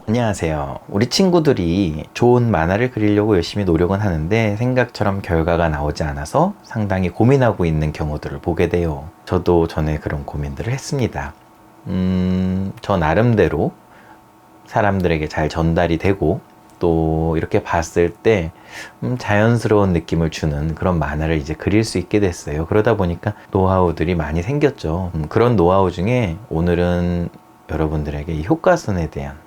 안녕하세요. 우리 친구들이 좋은 만화를 그리려고 열심히 노력은 하는데 생각처럼 결과가 나오지 않아서 상당히 고민하고 있는 경우들을 보게 돼요. 저도 전에 그런 고민들을 했습니다. 저 나름대로 사람들에게 잘 전달이 되고 또 이렇게 봤을 때 자연스러운 느낌을 주는 그런 만화를 이제 그릴 수 있게 됐어요. 그러다 보니까 노하우들이 많이 생겼죠. 그런 노하우 중에 오늘은 여러분들에게 이 효과선에 대한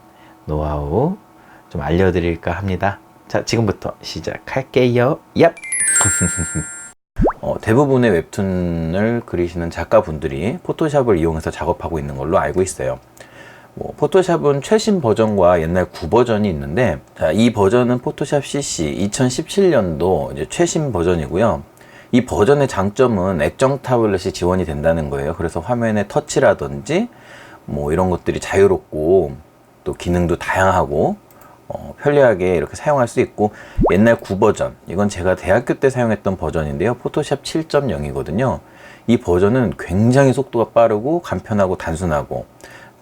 노하우 좀 알려드릴까 합니다. 자, 지금부터 시작할게요. 얍! 대부분의 웹툰을 그리시는 작가분들이 포토샵을 이용해서 작업하고 있는 걸로 알고 있어요. 포토샵은 최신 버전과 옛날 구버전이 있는데, 자, 이 버전은 포토샵 CC 2017년도 이제 최신 버전이고요. 이 버전의 장점은 액정 타블렛이 지원이 된다는 거예요. 그래서 화면의 터치라든지 이런 것들이 자유롭고 또 기능도 다양하고 편리하게 이렇게 사용할 수 있고, 옛날 9버전, 이건 제가 대학교 때 사용했던 버전인데요. 포토샵 7.0이거든요. 이 버전은 굉장히 속도가 빠르고 간편하고 단순하고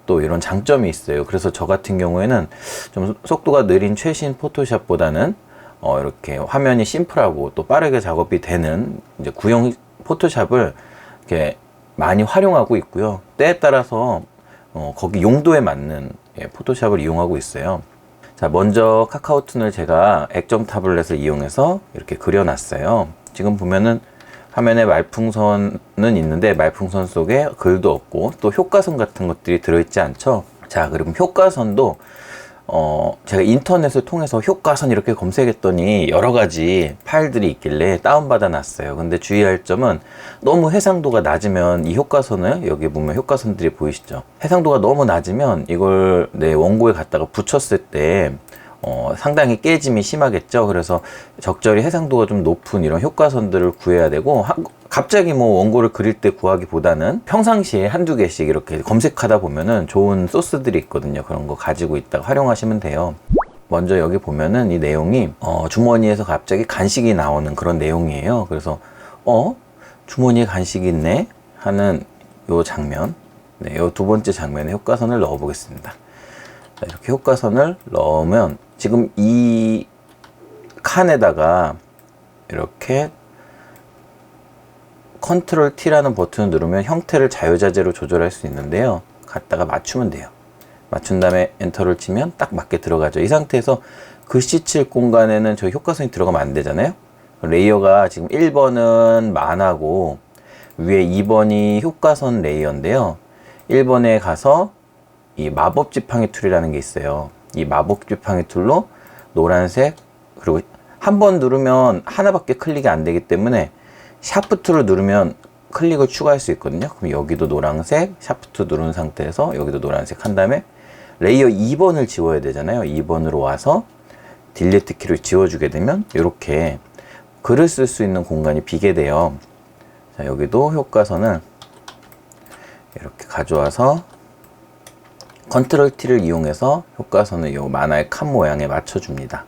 또 이런 장점이 있어요. 그래서 저 같은 경우에는 좀 속도가 느린 최신 포토샵보다는 이렇게 화면이 심플하고 또 빠르게 작업이 되는 이제 구형 포토샵을 이렇게 많이 활용하고 있고요. 때에 따라서 거기 용도에 맞는 포토샵을 이용하고 있어요. 자, 먼저 카카오툰을 제가 액정 타블렛을 이용해서 이렇게 그려놨어요. 지금 보면은 화면에 말풍선은 있는데 말풍선 속에 글도 없고 또 효과선 같은 것들이 들어있지 않죠. 자, 그럼 효과선도 제가 인터넷을 통해서 효과선 이렇게 검색했더니 여러 가지 파일들이 있길래 다운받아 놨어요. 근데 주의할 점은 너무 해상도가 낮으면 이 효과선을, 여기 보면 효과선들이 보이시죠? 해상도가 너무 낮으면 이걸 내 원고에 갖다가 붙였을 때 상당히 깨짐이 심하겠죠. 그래서 적절히 해상도가 좀 높은 이런 효과선들을 구해야 되고, 갑자기 원고를 그릴 때 구하기보다는 평상시에 한두 개씩 이렇게 검색하다 보면은 좋은 소스들이 있거든요. 그런 거 가지고 있다가 활용하시면 돼요. 먼저 여기 보면은 이 내용이 주머니에서 갑자기 간식이 나오는 그런 내용이에요. 그래서 주머니에 간식이 있네 하는 요 장면, 요 두 번째 장면에 효과선을 넣어 보겠습니다. 자, 이렇게 효과선을 넣으면 지금 이 칸에다가 이렇게 컨트롤 T라는 버튼을 누르면 형태를 자유자재로 조절할 수 있는데요. 갖다가 맞추면 돼요. 맞춘 다음에 엔터를 치면 딱 맞게 들어가죠. 이 상태에서 글씨 칠 공간에는 저 효과선이 들어가면 안 되잖아요. 레이어가 지금 1번은 만화고 위에 2번이 효과선 레이어인데요. 1번에 가서 이 마법 지팡이 툴이라는 게 있어요. 이 마법 지팡이 툴로 노란색, 그리고 한 번 누르면 하나밖에 클릭이 안 되기 때문에 샤프트를 누르면 클릭을 추가할 수 있거든요. 그럼 여기도 노란색, 샤프트 누른 상태에서 여기도 노란색 한 다음에 레이어 2번을 지워야 되잖아요. 2번으로 와서 딜리트 키를 지워주게 되면 이렇게 글을 쓸 수 있는 공간이 비게 돼요. 자, 여기도 효과선을 이렇게 가져와서 컨트롤 T를 이용해서 효과선을 이 만화의 칸 모양에 맞춰줍니다.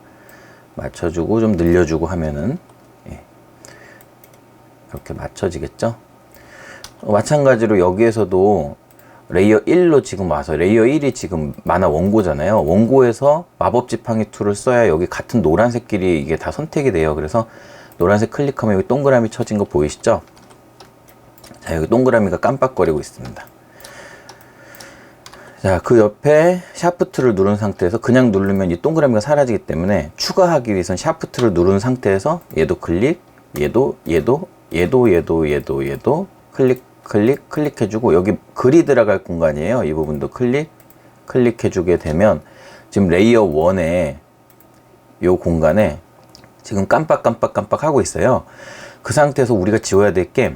맞춰주고 좀 늘려주고 하면은 이렇게 맞춰지겠죠. 마찬가지로 여기에서도 레이어 1로 지금 와서, 레이어 1이 지금 만화 원고잖아요. 원고에서 마법 지팡이 툴을 써야 여기 같은 노란색끼리 이게 다 선택이 돼요. 그래서 노란색 클릭하면 여기 동그라미 쳐진 거 보이시죠? 자, 여기 동그라미가 깜빡거리고 있습니다. 자, 그 옆에 샤프트를 누른 상태에서 그냥 누르면 이 동그라미가 사라지기 때문에 추가하기 위해선 샤프트를 누른 상태에서 얘도 클릭, 얘도 클릭해주고, 여기 글이 들어갈 공간이에요. 이 부분도 클릭해주게 되면 지금 레이어 1에 이 공간에 지금 깜빡 하고 있어요. 그 상태에서 우리가 지워야 될 게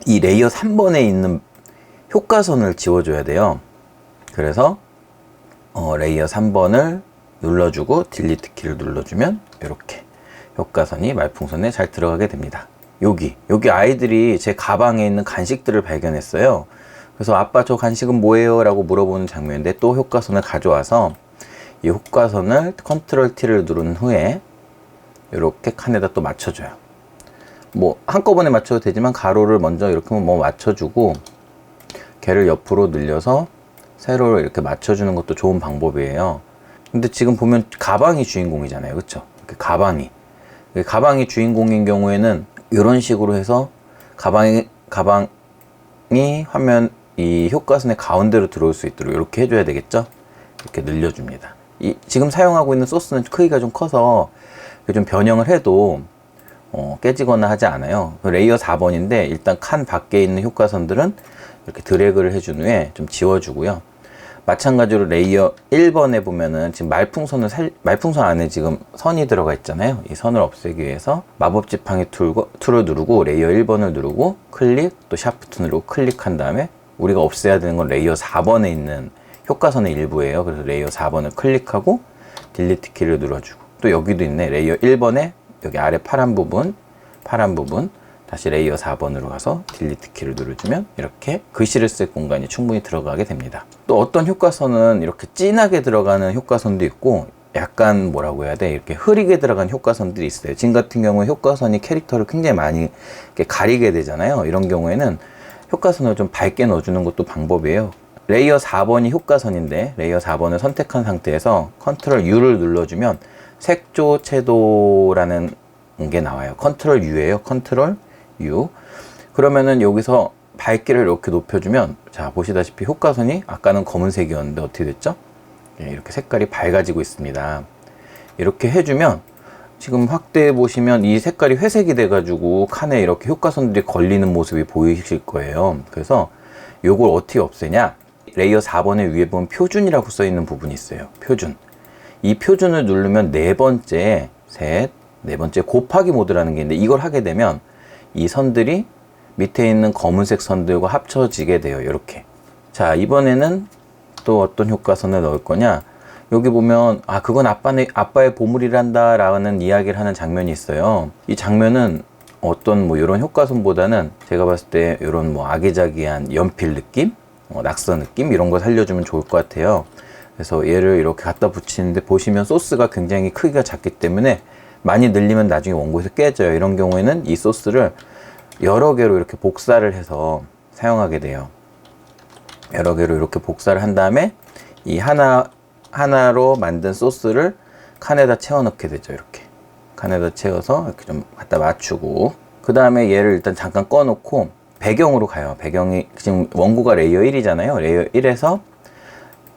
이 레이어 3번에 있는 효과선을 지워줘야 돼요. 그래서 레이어 3번을 눌러주고 딜리트 키를 눌러주면 이렇게 효과선이 말풍선에 잘 들어가게 됩니다. 여기 아이들이 제 가방에 있는 간식들을 발견했어요. 그래서 아빠 저 간식은 뭐예요? 라고 물어보는 장면인데, 또 효과선을 가져와서 이 효과선을 컨트롤 T를 누른 후에 이렇게 칸에다 또 맞춰줘요. 한꺼번에 맞춰도 되지만 가로를 먼저 이렇게 맞춰주고 걔를 옆으로 늘려서 세로를 이렇게 맞춰주는 것도 좋은 방법이에요. 근데 지금 보면 가방이 주인공이잖아요. 그렇죠? 가방이 주인공인 경우에는 이런 식으로 해서 가방이 화면 이 효과선의 가운데로 들어올 수 있도록 이렇게 해줘야 되겠죠. 이렇게 늘려줍니다. 지금 사용하고 있는 소스는 크기가 좀 커서 좀 변형을 해도 깨지거나 하지 않아요. 레이어 4번인데 일단 칸 밖에 있는 효과선들은 이렇게 드래그를 해준 후에 좀 지워주고요. 마찬가지로 레이어 1번에 보면은 지금 말풍선 안에 지금 선이 들어가 있잖아요. 이 선을 없애기 위해서 마법 지팡이 툴을 누르고 레이어 1번을 누르고 클릭, 또 샤프트 누르고 클릭한 다음에 우리가 없애야 되는 건 레이어 4번에 있는 효과선의 일부예요. 그래서 레이어 4번을 클릭하고 딜리트 키를 눌러주고, 또 여기도 있네. 레이어 1번에 여기 아래 파란 부분 다시 레이어 4번으로 가서 딜리트 키를 누르주면 이렇게 글씨를 쓸 공간이 충분히 들어가게 됩니다. 또 어떤 효과선은 이렇게 진하게 들어가는 효과선도 있고 약간 뭐라고 해야 돼? 이렇게 흐리게 들어간 효과선들이 있어요. 지금 같은 경우에 효과선이 캐릭터를 굉장히 많이 이렇게 가리게 되잖아요. 이런 경우에는 효과선을 좀 밝게 넣어주는 것도 방법이에요. 레이어 4번이 효과선인데 레이어 4번을 선택한 상태에서 컨트롤 U를 눌러주면 색조 채도라는 게 나와요. 컨트롤 U예요. 컨트롤 U. 그러면은 여기서 밝기를 이렇게 높여주면, 자 보시다시피 효과선이 아까는 검은색이었는데 어떻게 됐죠? 이렇게 색깔이 밝아지고 있습니다. 이렇게 해주면 지금 확대해 보시면 이 색깔이 회색이 돼 가지고 칸에 이렇게 효과선들이 걸리는 모습이 보이실 거예요. 그래서 요걸 어떻게 없애냐, 레이어 4번의 위에 보면 표준이라고 써 있는 부분이 있어요. 표준. 이 표준을 누르면 네 번째 곱하기 모드라는 게 있는데, 이걸 하게 되면 이 선들이 밑에 있는 검은색 선들과 합쳐지게 돼요. 이렇게. 자, 이번에는 또 어떤 효과선을 넣을 거냐, 여기 보면 그건 아빠의 보물이란다 라는 이야기를 하는 장면이 있어요. 이 장면은 어떤 이런 효과선보다는 제가 봤을 때 이런 아기자기한 연필 느낌, 낙서 느낌, 이런 거 살려주면 좋을 것 같아요. 그래서 얘를 이렇게 갖다 붙이는데 보시면 소스가 굉장히 크기가 작기 때문에 많이 늘리면 나중에 원고에서 깨져요. 이런 경우에는 이 소스를 여러 개로 이렇게 복사를 해서 사용하게 돼요. 여러 개로 이렇게 복사를 한 다음에 이 하나로 만든 소스를 칸에다 채워 넣게 되죠. 이렇게 칸에다 채워서 이렇게 좀 갖다 맞추고, 그 다음에 얘를 일단 잠깐 꺼 놓고 배경으로 가요. 배경이 지금 원고가 레이어 1이잖아요. 레이어 1에서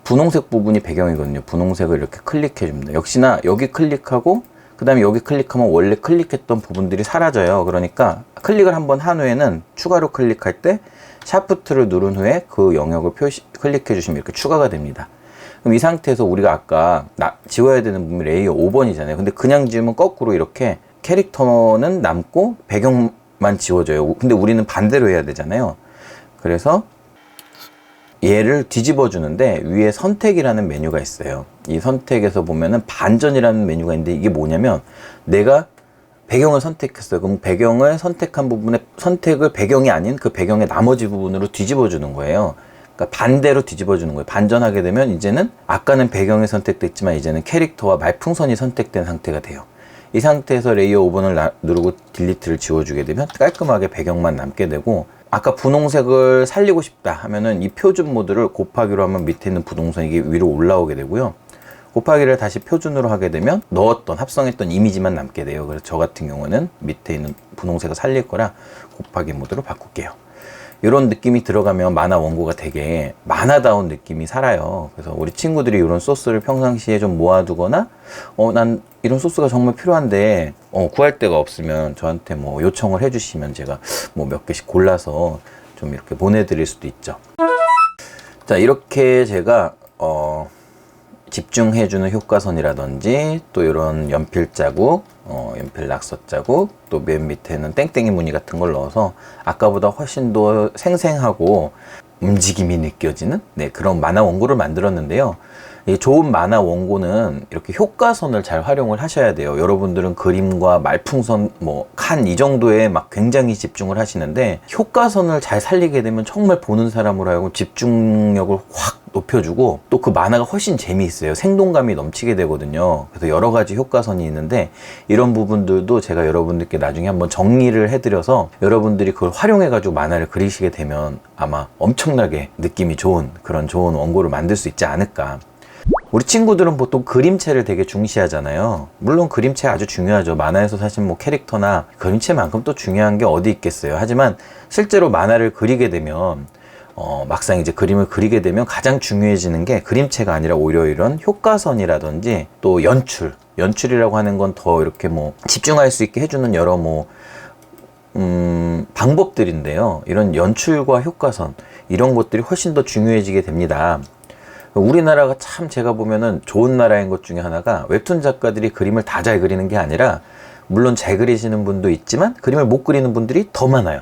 분홍색 부분이 배경이거든요. 분홍색을 이렇게 클릭해 줍니다. 역시나 여기 클릭하고 그 다음에 여기 클릭하면 원래 클릭했던 부분들이 사라져요. 그러니까 클릭을 한번 한 후에는 추가로 클릭할 때 샤프트를 누른 후에 그 영역을 클릭해 주시면 이렇게 추가가 됩니다. 그럼 이 상태에서 우리가 아까 지워야 되는 부분이 레이어 5번이잖아요. 근데 그냥 지우면 거꾸로 이렇게 캐릭터는 남고 배경만 지워져요. 근데 우리는 반대로 해야 되잖아요. 그래서 얘를 뒤집어 주는데 위에 선택이라는 메뉴가 있어요. 이 선택에서 보면은 반전이라는 메뉴가 있는데, 이게 뭐냐면 내가 배경을 선택했어요. 그럼 배경을 선택한 부분에 선택을 배경이 아닌 그 배경의 나머지 부분으로 뒤집어 주는 거예요. 그러니까 반대로 뒤집어 주는 거예요. 반전하게 되면 이제는 아까는 배경이 선택됐지만 이제는 캐릭터와 말풍선이 선택된 상태가 돼요. 이 상태에서 레이어 5번을 누르고 딜리트를 지워주게 되면 깔끔하게 배경만 남게 되고, 아까 분홍색을 살리고 싶다 하면은 이 표준 모드를 곱하기로 하면 밑에 있는 분홍선이 이게 위로 올라오게 되고요. 곱하기를 다시 표준으로 하게 되면 합성했던 이미지만 남게 돼요. 그래서 저 같은 경우는 밑에 있는 분홍색을 살릴 거라 곱하기 모드로 바꿀게요. 이런 느낌이 들어가면 만화 원고가 되게 만화다운 느낌이 살아요. 그래서 우리 친구들이 이런 소스를 평상시에 좀 모아두거나 난 이런 소스가 정말 필요한데 구할 데가 없으면 저한테 요청을 해주시면 제가 몇 개씩 골라서 좀 이렇게 보내드릴 수도 있죠. 자, 이렇게 제가 집중해주는 효과선이라든지 또 이런 연필 자국, 연필 낙서 자국, 또 맨 밑에는 땡땡이 무늬 같은 걸 넣어서 아까보다 훨씬 더 생생하고 움직임이 느껴지는 그런 만화 원고를 만들었는데요. 이 좋은 만화 원고는 이렇게 효과선을 잘 활용을 하셔야 돼요. 여러분들은 그림과 말풍선, 칸 이 정도에 굉장히 집중을 하시는데, 효과선을 잘 살리게 되면 정말 보는 사람으로 하여금 집중력을 확 높여주고 또 그 만화가 훨씬 재미있어요. 생동감이 넘치게 되거든요. 그래서 여러 가지 효과선이 있는데 이런 부분들도 제가 여러분들께 나중에 한번 정리를 해드려서 여러분들이 그걸 활용해가지고 만화를 그리시게 되면 아마 엄청나게 느낌이 좋은 그런 좋은 원고를 만들 수 있지 않을까. 우리 친구들은 보통 그림체를 되게 중시하잖아요. 물론 그림체 아주 중요하죠. 만화에서 사실 뭐 캐릭터나 그림체만큼 또 중요한 게 어디 있겠어요. 하지만 실제로 만화를 그리게 되면 막상 이제 그림을 그리게 되면 가장 중요해지는 게 그림체가 아니라 오히려 이런 효과선이라든지 또 연출이라고 하는 건 더 이렇게 뭐 집중할 수 있게 해주는 여러 뭐 방법들인데요. 이런 연출과 효과선 이런 것들이 훨씬 더 중요해지게 됩니다. 우리나라가 참 제가 보면은 좋은 나라인 것 중에 하나가 웹툰 작가들이 그림을 다 잘 그리는 게 아니라 물론 잘 그리시는 분도 있지만 그림을 못 그리는 분들이 더 많아요.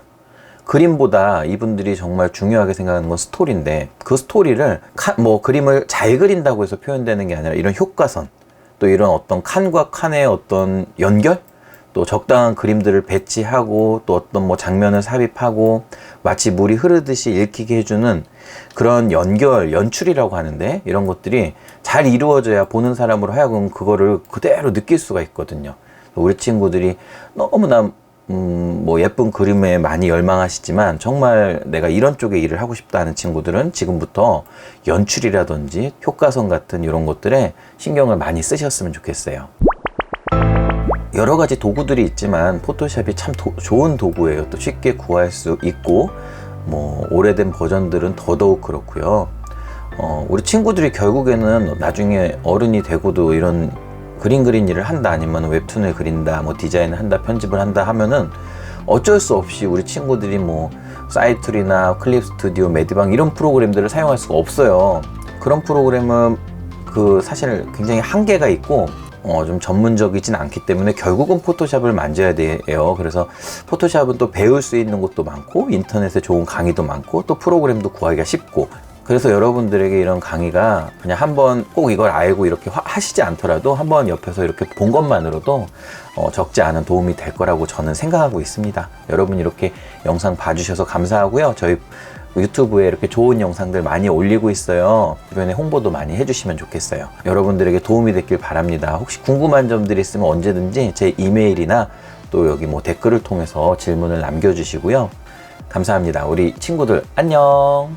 그림보다 이분들이 정말 중요하게 생각하는 건 스토리인데 그 스토리를 뭐 그림을 잘 그린다고 해서 표현되는 게 아니라 이런 효과선 또 이런 어떤 칸과 칸의 어떤 연결 또 적당한 그림들을 배치하고 또 어떤 뭐 장면을 삽입하고 마치 물이 흐르듯이 읽히게 해주는 그런 연출이라고 하는데 이런 것들이 잘 이루어져야 보는 사람으로 하여금 그거를 그대로 느낄 수가 있거든요. 우리 친구들이 너무나 뭐 예쁜 그림에 많이 열망하시지만 정말 내가 이런 쪽에 일을 하고 싶다 하는 친구들은 지금부터 연출이라든지 효과선 같은 이런 것들에 신경을 많이 쓰셨으면 좋겠어요. 여러 가지 도구들이 있지만 포토샵이 참 좋은 도구예요. 또 쉽게 구할 수 있고 뭐 오래된 버전들은 더더욱 그렇고요. 우리 친구들이 결국에는 나중에 어른이 되고도 이런 그림 그린 일을 한다 아니면 웹툰을 그린다 뭐 디자인을 한다 편집을 한다 하면은 어쩔 수 없이 우리 친구들이 뭐 사이툴이나 클립 스튜디오, 매디방 이런 프로그램들을 사용할 수가 없어요. 그런 프로그램은 사실 굉장히 한계가 있고 좀 전문적이진 않기 때문에 결국은 포토샵을 만져야 돼요. 그래서 포토샵은 또 배울 수 있는 것도 많고 인터넷에 좋은 강의도 많고 또 프로그램도 구하기가 쉽고 그래서 여러분들에게 이런 강의가 그냥 한번 꼭 이걸 알고 이렇게 하시지 않더라도 한번 옆에서 이렇게 본 것만으로도 적지 않은 도움이 될 거라고 저는 생각하고 있습니다. 여러분 이렇게 영상 봐주셔서 감사하고요. 저희 유튜브에 이렇게 좋은 영상들 많이 올리고 있어요. 주변에 홍보도 많이 해주시면 좋겠어요. 여러분들에게 도움이 됐길 바랍니다. 혹시 궁금한 점들이 있으면 언제든지 제 이메일이나 또 여기 뭐 댓글을 통해서 질문을 남겨주시고요. 감사합니다. 우리 친구들 안녕.